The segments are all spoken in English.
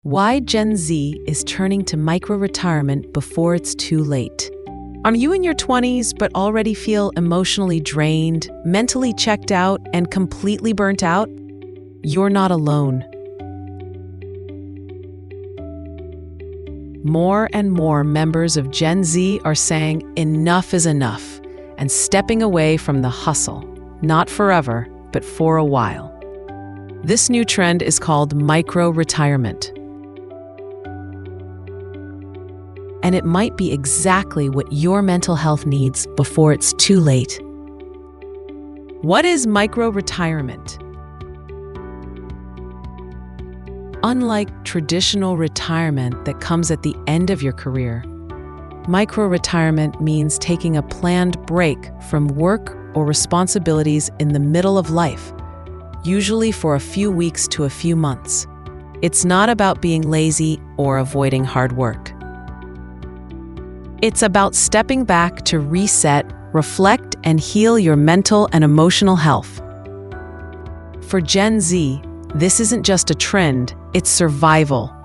Why Gen Z is turning to micro-retirement before it's too late. Are you in your 20s but already feel emotionally drained, mentally checked out, and completely burnt out? You're not alone. More and more members of Gen Z are saying enough is enough and stepping away from the hustle, not forever, but for a while. This new trend is called micro-retirement. And it might be exactly what your mental health needs before it's too late. What is micro-retirement? Unlike traditional retirement that comes at the end of your career, micro-retirement means taking a planned break from work or responsibilities in the middle of life, usually for a few weeks to a few months. It's not about being lazy or avoiding hard work. It's about stepping back to reset, reflect, and heal your mental and emotional health. For Gen Z, this isn't just a trend, it's survival.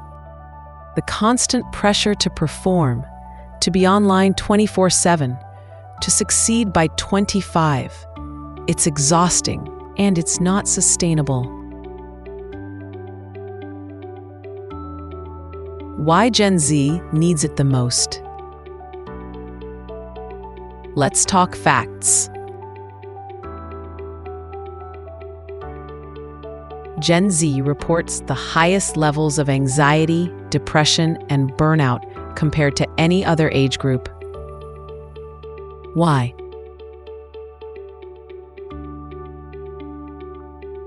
The constant pressure to perform, to be online 24/7, to succeed by 25. It's exhausting, and it's not sustainable. Why Gen Z needs it the most? Let's talk facts. Gen Z reports the highest levels of anxiety, depression, and burnout compared to any other age group. Why?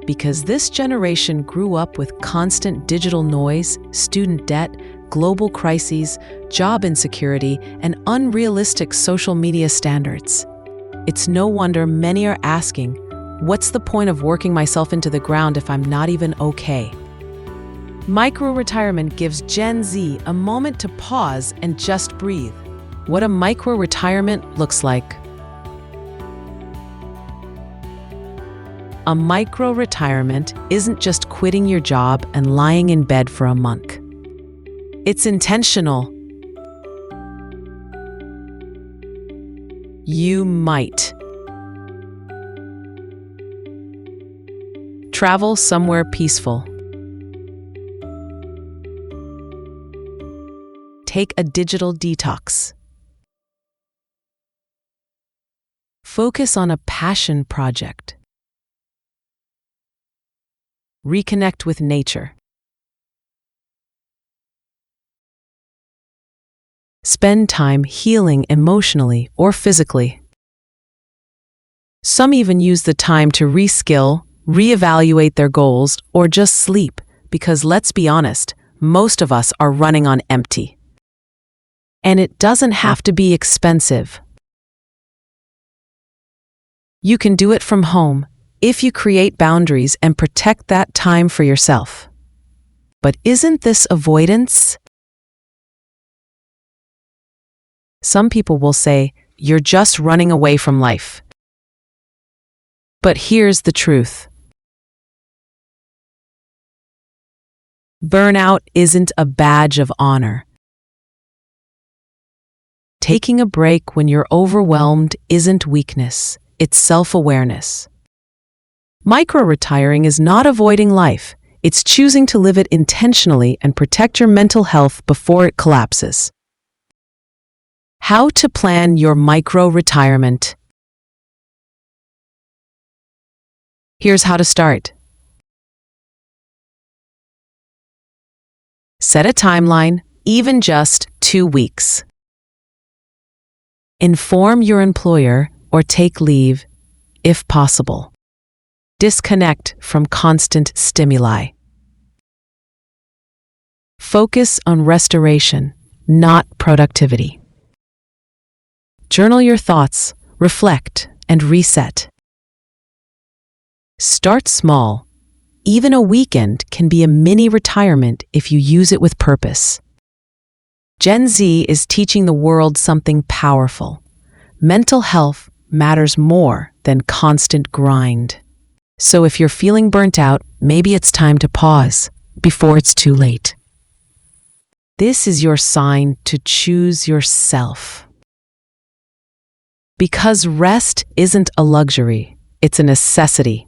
Because this generation grew up with constant digital noise, student debt, global crises, job insecurity, and unrealistic social media standards. It's no wonder many are asking, what's the point of working myself into the ground if I'm not even okay? Micro-retirement gives Gen Z a moment to pause and just breathe. What a micro-retirement looks like. A micro-retirement isn't just quitting your job and lying in bed for a month. It's intentional. You might travel somewhere peaceful. Take a digital detox. Focus on a passion project. Reconnect with nature. Spend time healing emotionally or physically. Some even use the time to reskill, reevaluate their goals, or just sleep, because let's be honest, most of us are running on empty. And it doesn't have to be expensive. You can do it from home if you create boundaries and protect that time for yourself. But isn't this avoidance? Some people will say, you're just running away from life. But here's the truth. Burnout isn't a badge of honor. Taking a break when you're overwhelmed isn't weakness, it's self-awareness. Micro-retiring is not avoiding life, it's choosing to live it intentionally and protect your mental health before it collapses. How to plan your micro-retirement. Here's how to start. Set a timeline, even just 2 weeks. Inform your employer or take leave, if possible. Disconnect from constant stimuli. Focus on restoration, not productivity. Journal your thoughts, reflect, and reset. Start small. Even a weekend can be a mini retirement if you use it with purpose. Gen Z is teaching the world something powerful. Mental health matters more than constant grind. So if you're feeling burnt out, maybe it's time to pause before it's too late. This is your sign to choose yourself. Because rest isn't a luxury, it's a necessity.